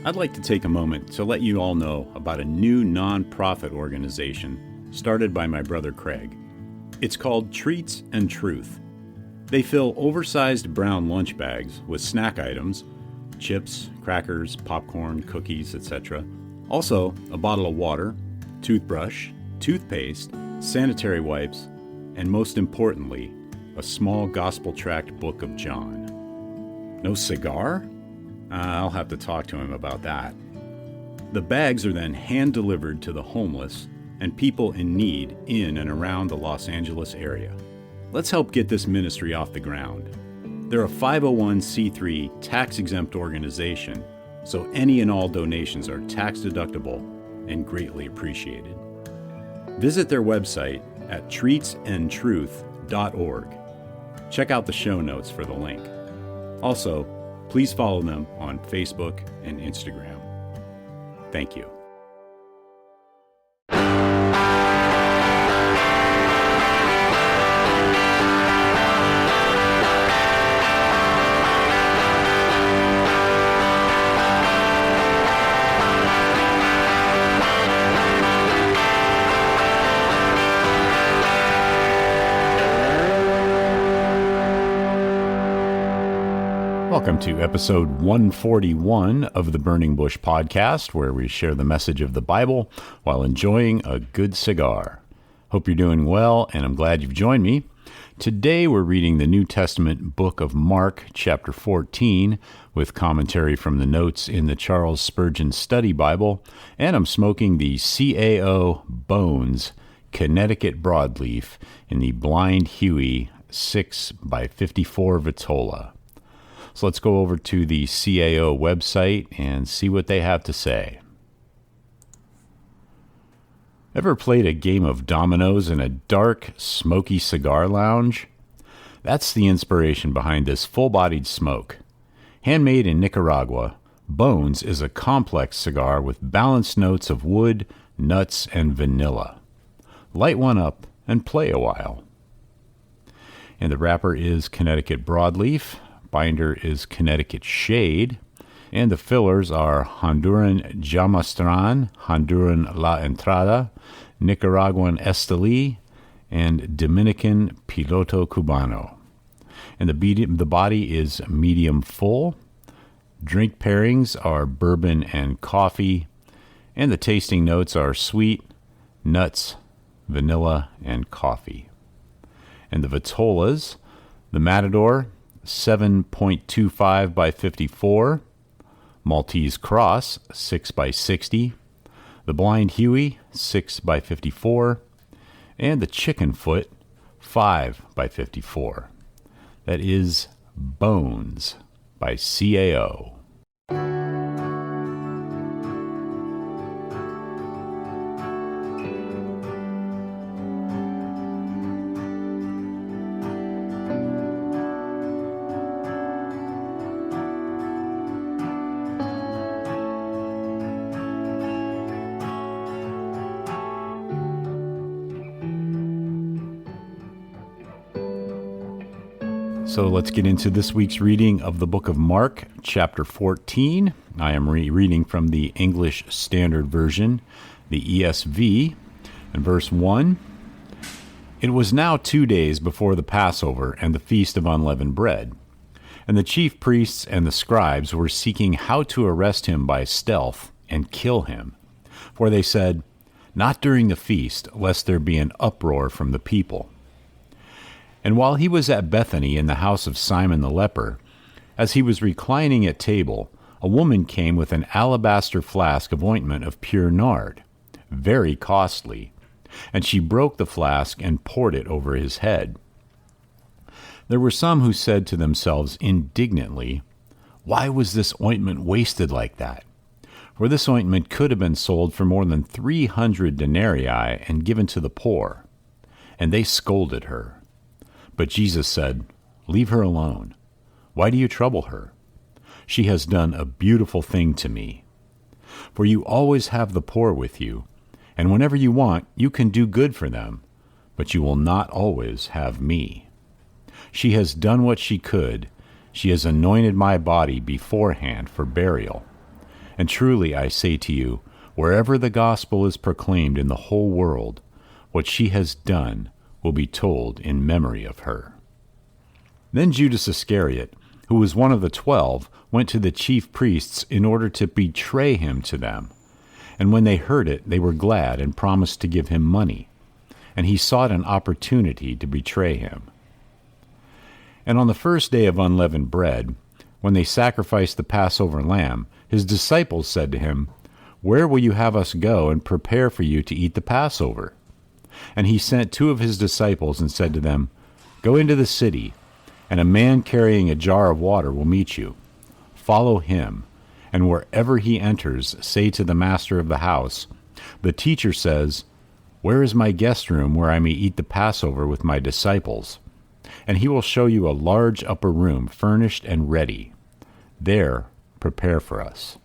I'd like to take a moment to let you all know about a new non-profit organization started by my brother Craig. It's called Treats and Truth. They fill oversized brown lunch bags with snack items, chips, crackers, popcorn, cookies, etc. Also, a bottle of water, toothbrush, toothpaste, sanitary wipes, and most importantly, a small gospel-tract book of John. No cigar? I'll have to talk to him about that. The bags are then hand-delivered to the homeless and people in need in and around the Los Angeles area. Let's help get this ministry off the ground. They're a 501c3 tax-exempt organization, so any and all donations are tax-deductible and greatly appreciated. Visit their website at treatsandtruth.org. Check out the show notes for the link. Also, please follow them on Facebook and Instagram. Thank you. Welcome to episode 141 of the Burning Bush podcast, where we share the message of the Bible while enjoying a good cigar. Hope you're doing well, and I'm glad you've joined me. Today we're reading the New Testament book of Mark, chapter 14, with commentary from the notes in the Charles Spurgeon Study Bible, and I'm smoking the CAO Bones Connecticut Broadleaf in the Blind Hughie 6x54 Vitola. So let's go over to the CAO website and see what they have to say. Ever played a game of dominoes in a dark, smoky cigar lounge? That's the inspiration behind this full-bodied smoke. Handmade in Nicaragua, Bones is a complex cigar with balanced notes of wood, nuts, and vanilla. Light one up and play a while. And the wrapper is Connecticut Broadleaf. Binder is Connecticut Shade, and the fillers are Honduran Jamastran, Honduran La Entrada, Nicaraguan Esteli, and Dominican Piloto Cubano. And the body is medium full. Drink pairings are bourbon and coffee, and the tasting notes are sweet, nuts, vanilla, and coffee. And the Vitolas, the Matador, 7.25 by 54, Maltese Cross 6 by 60, the Blind Hughie 6 by 54, and the Chicken Foot 5 by 54. That is Bones by CAO. So let's get into this week's reading of the book of Mark, chapter 14. I am reading from the English Standard Version, the ESV, and verse 1. It was now 2 days before the Passover and the Feast of Unleavened Bread, and the chief priests and the scribes were seeking how to arrest him by stealth and kill him. For they said, "Not during the feast, lest there be an uproar from the people." And while he was at Bethany in the house of Simon the leper, as he was reclining at table, a woman came with an alabaster flask of ointment of pure nard, very costly, and she broke the flask and poured it over his head. There were some who said to themselves indignantly, "Why was this ointment wasted like that? For this ointment could have been sold for more than 300 denarii and given to the poor." And they scolded her. But Jesus said, "Leave her alone. Why do you trouble her? She has done a beautiful thing to me. For you always have the poor with you, and whenever you want, you can do good for them, but you will not always have me. She has done what she could. She has anointed my body beforehand for burial. And truly I say to you, wherever the gospel is proclaimed in the whole world, what she has done will be told in memory of her." Then Judas Iscariot, who was one of the 12, went to the chief priests in order to betray him to them. And when they heard it, they were glad and promised to give him money. And he sought an opportunity to betray him. And on the first day of unleavened bread, when they sacrificed the Passover lamb, his disciples said to him, "Where will you have us go and prepare for you to eat the Passover?" And he sent 2 of his disciples and said to them, "Go into the city, and a man carrying a jar of water will meet you. Follow him, and wherever he enters, say to the master of the house, 'The teacher says, where is my guest room where I may eat the Passover with my disciples?' And he will show you a large upper room furnished and ready. There prepare for us."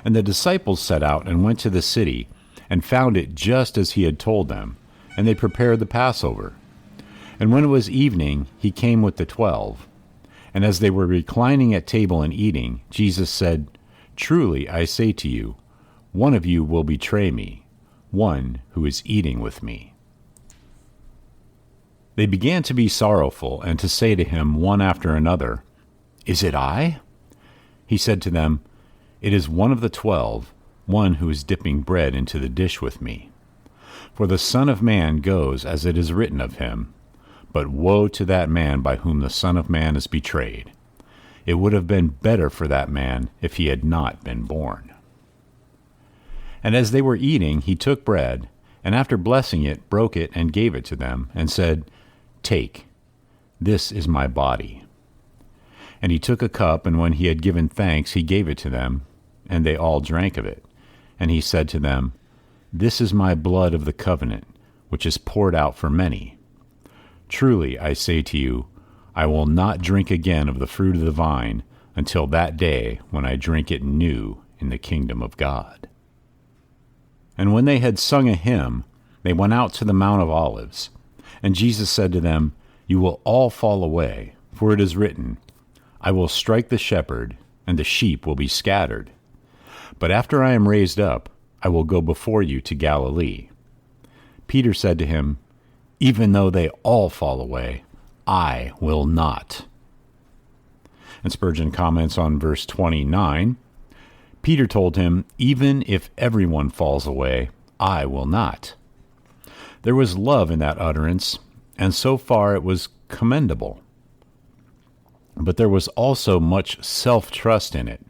And the disciples set out and went to the city, and found it just as he had told them, and they prepared the Passover. And when it was evening, he came with the 12. And as they were reclining at table and eating, Jesus said, "Truly I say to you, one of you will betray me, one who is eating with me." They began to be sorrowful, and to say to him one after another, "Is it I?" He said to them, "It is one of the 12, one who is dipping bread into the dish with me. For the Son of Man goes as it is written of him, but woe to that man by whom the Son of Man is betrayed. It would have been better for that man if he had not been born." And as they were eating, he took bread, and after blessing it, broke it and gave it to them, and said, "Take, this is my body." And he took a cup, and when he had given thanks, he gave it to them, and they all drank of it. And he said to them, "This is my blood of the covenant, which is poured out for many. Truly I say to you, I will not drink again of the fruit of the vine until that day when I drink it new in the kingdom of God." And when they had sung a hymn, they went out to the Mount of Olives. And Jesus said to them, "You will all fall away, for it is written, I will strike the shepherd, and the sheep will be scattered. But after I am raised up, I will go before you to Galilee." Peter said to him, "Even though they all fall away, I will not." And Spurgeon comments on verse 29. Peter told him, "Even if everyone falls away, I will not." There was love in that utterance, and so far it was commendable. But there was also much self-trust in it,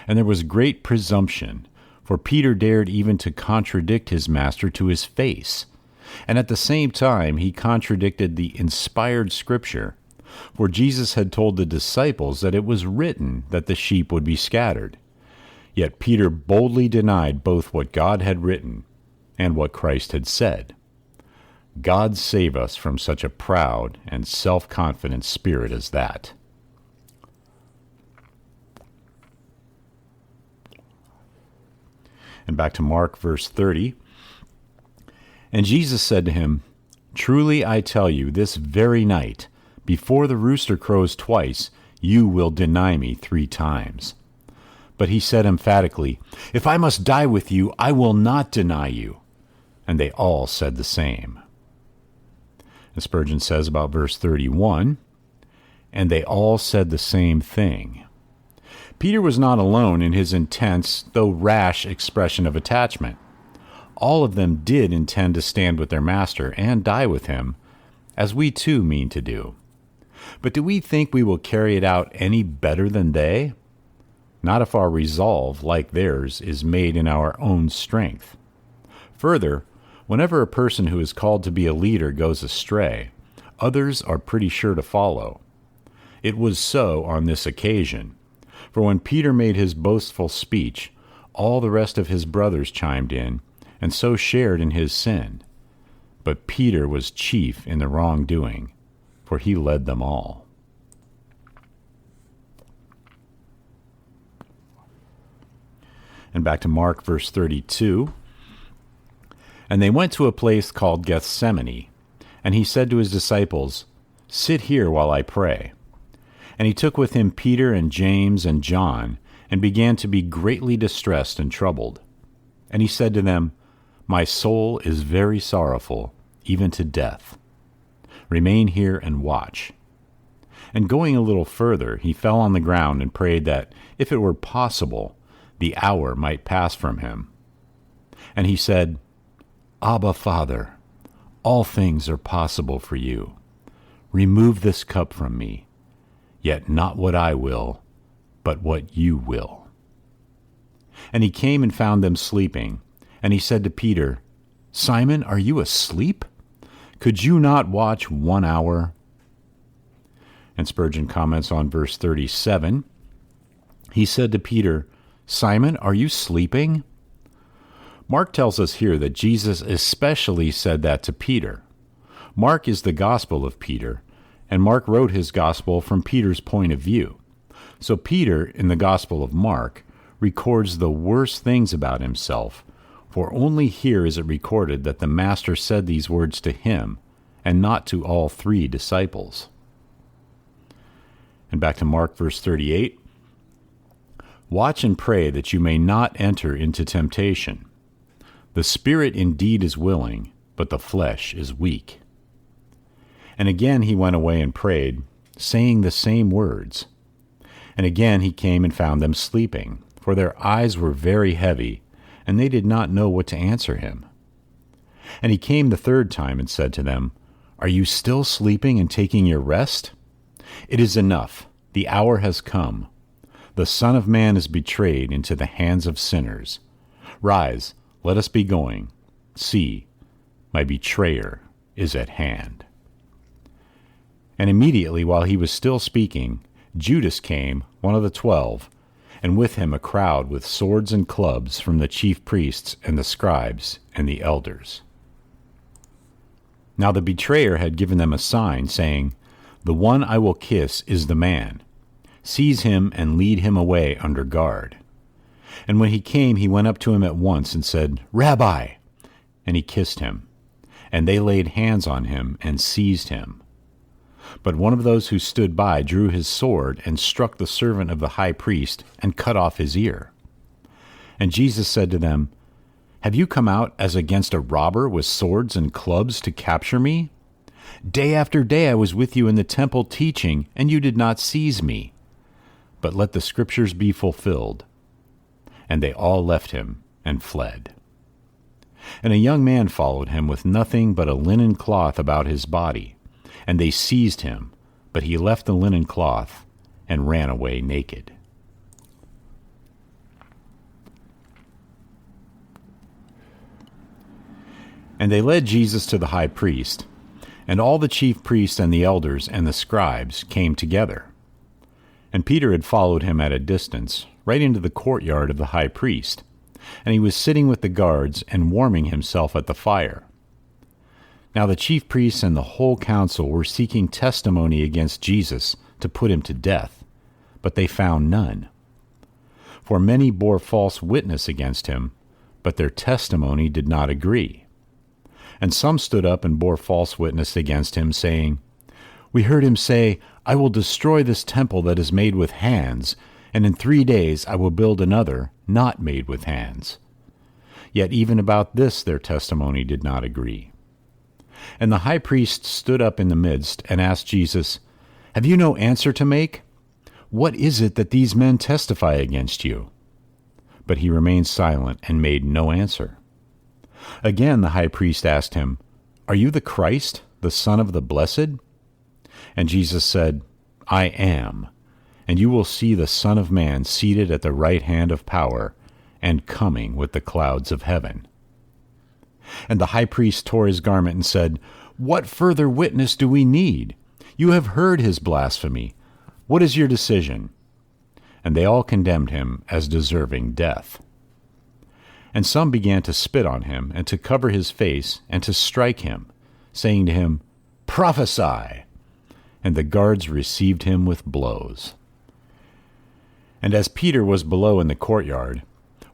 and there was great presumption, for Peter dared even to contradict his master to his face. And at the same time he contradicted the inspired Scripture, for Jesus had told the disciples that it was written that the sheep would be scattered. Yet Peter boldly denied both what God had written and what Christ had said. God save us from such a proud and self-confident spirit as that. And back to Mark, verse 30. And Jesus said to him, "Truly I tell you, this very night, before the rooster crows twice, you will deny me 3 times. But he said emphatically, "If I must die with you, I will not deny you." And they all said the same. And Spurgeon says about verse 31, "And they all said the same thing." Peter was not alone in his intense, though rash, expression of attachment. All of them did intend to stand with their master and die with him, as we too mean to do. But do we think we will carry it out any better than they? Not if our resolve, like theirs, is made in our own strength. Further, whenever a person who is called to be a leader goes astray, others are pretty sure to follow. It was so on this occasion, for when Peter made his boastful speech, all the rest of his brothers chimed in, and so shared in his sin. But Peter was chief in the wrongdoing, for he led them all. And back to Mark, verse 32. And they went to a place called Gethsemane, and he said to his disciples, "Sit here while I pray." And he took with him Peter and James and John, and began to be greatly distressed and troubled. And he said to them, "My soul is very sorrowful, even to death. Remain here and watch." And going a little further, he fell on the ground and prayed that, if it were possible, the hour might pass from him. And he said, "Abba, Father, all things are possible for you. Remove this cup from me, yet not what I will, but what you will." And he came and found them sleeping, and he said to Peter, "Simon, are you asleep? Could you not watch 1 hour?" And Spurgeon comments on verse 37. He said to Peter, "Simon, are you sleeping?" Mark tells us here that Jesus especially said that to Peter. Mark is the gospel of Peter, and Mark wrote his gospel from Peter's point of view. So Peter, in the Gospel of Mark, records the worst things about himself, for only here is it recorded that the Master said these words to him, and not to all 3 disciples. And back to Mark verse 38. "Watch and pray that you may not enter into temptation. The spirit indeed is willing, but the flesh is weak." And again he went away and prayed, saying the same words. And again he came and found them sleeping, for their eyes were very heavy, and they did not know what to answer him. And he came the 3rd time and said to them, "Are you still sleeping and taking your rest? It is enough. The hour has come. The Son of Man is betrayed into the hands of sinners. Rise, let us be going. See, my betrayer is at hand." And immediately while he was still speaking, Judas came, one of the 12, and with him a crowd with swords and clubs from the chief priests and the scribes and the elders. Now the betrayer had given them a sign, saying, "The one I will kiss is the man. Seize him and lead him away under guard." And when he came, he went up to him at once and said, "Rabbi!" And he kissed him. And they laid hands on him and seized him. But one of those who stood by drew his sword and struck the servant of the high priest and cut off his ear. And Jesus said to them, "Have you come out as against a robber with swords and clubs to capture me? Day after day I was with you in the temple teaching, and you did not seize me. But let the scriptures be fulfilled." And they all left him and fled. And a young man followed him with nothing but a linen cloth about his body. And they seized him, but he left the linen cloth and ran away naked. And they led Jesus to the high priest, and all the chief priests and the elders and the scribes came together. And Peter had followed him at a distance, right into the courtyard of the high priest, and he was sitting with the guards and warming himself at the fire. Now the chief priests and the whole council were seeking testimony against Jesus to put him to death, but they found none. For many bore false witness against him, but their testimony did not agree. And some stood up and bore false witness against him, saying, "We heard him say, 'I will destroy this temple that is made with hands, and in 3 days I will build another, not made with hands.' Yet even about this their testimony did not agree. And the high priest stood up in the midst and asked Jesus, 'Have you no answer to make? What is it that these men testify against you?' But he remained silent and made no answer. Again the high priest asked him, 'Are you the Christ, the Son of the Blessed?' And Jesus said, 'I am, and you will see the Son of Man seated at the right hand of power and coming with the clouds of heaven.' And the high priest tore his garment and said, 'What further witness do we need? You have heard his blasphemy. What is your decision?' And they all condemned him as deserving death. And some began to spit on him, and to cover his face, and to strike him, saying to him, 'Prophesy!' And the guards received him with blows. And as Peter was below in the courtyard,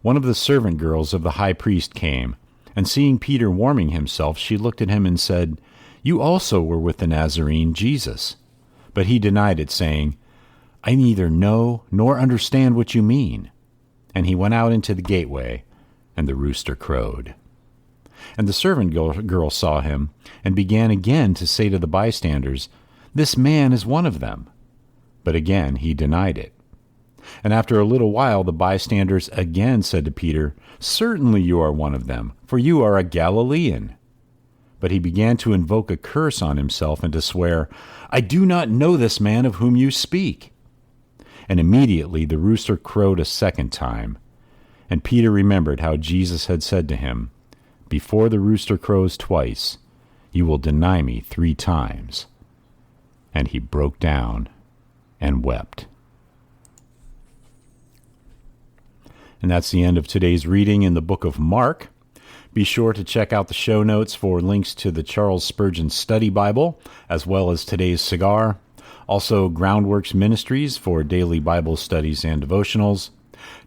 one of the servant girls of the high priest came, and seeing Peter warming himself, she looked at him and said, You also were with the Nazarene Jesus." But he denied it, saying, "I neither know nor understand what you mean." And he went out into the gateway, and the rooster crowed. And the servant girl saw him, and began again to say to the bystanders, "This man is one of them." But again he denied it. And after a little while the bystanders again said to Peter, "Certainly you are one of them, for you are a Galilean." But he began to invoke a curse on himself and to swear, "I do not know this man of whom you speak." And immediately the rooster crowed a second time. And Peter remembered how Jesus had said to him, "Before the rooster crows twice, you will deny me 3 times." And he broke down and wept. And that's the end of today's reading in the book of Mark. Be sure to check out the show notes for links to the Charles Spurgeon Study Bible, as well as today's cigar. Also, Groundworks Ministries for daily Bible studies and devotionals.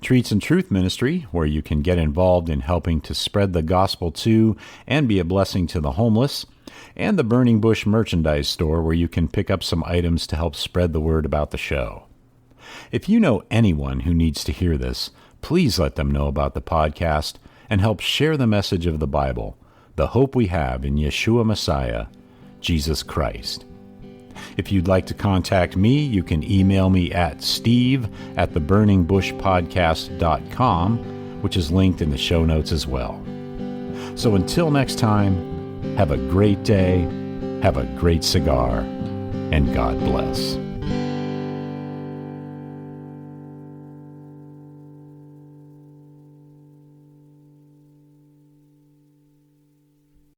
Treats and Truth Ministry, where you can get involved in helping to spread the gospel to and be a blessing to the homeless. And the Burning Bush Merchandise Store, where you can pick up some items to help spread the word about the show. If you know anyone who needs to hear this, please let them know about the podcast and help share the message of the Bible, the hope we have in Yeshua Messiah, Jesus Christ. If you'd like to contact me, you can email me at steve@theburningbushpodcast.com, which is linked in the show notes as well. So until next time, have a great day, have a great cigar, and God bless.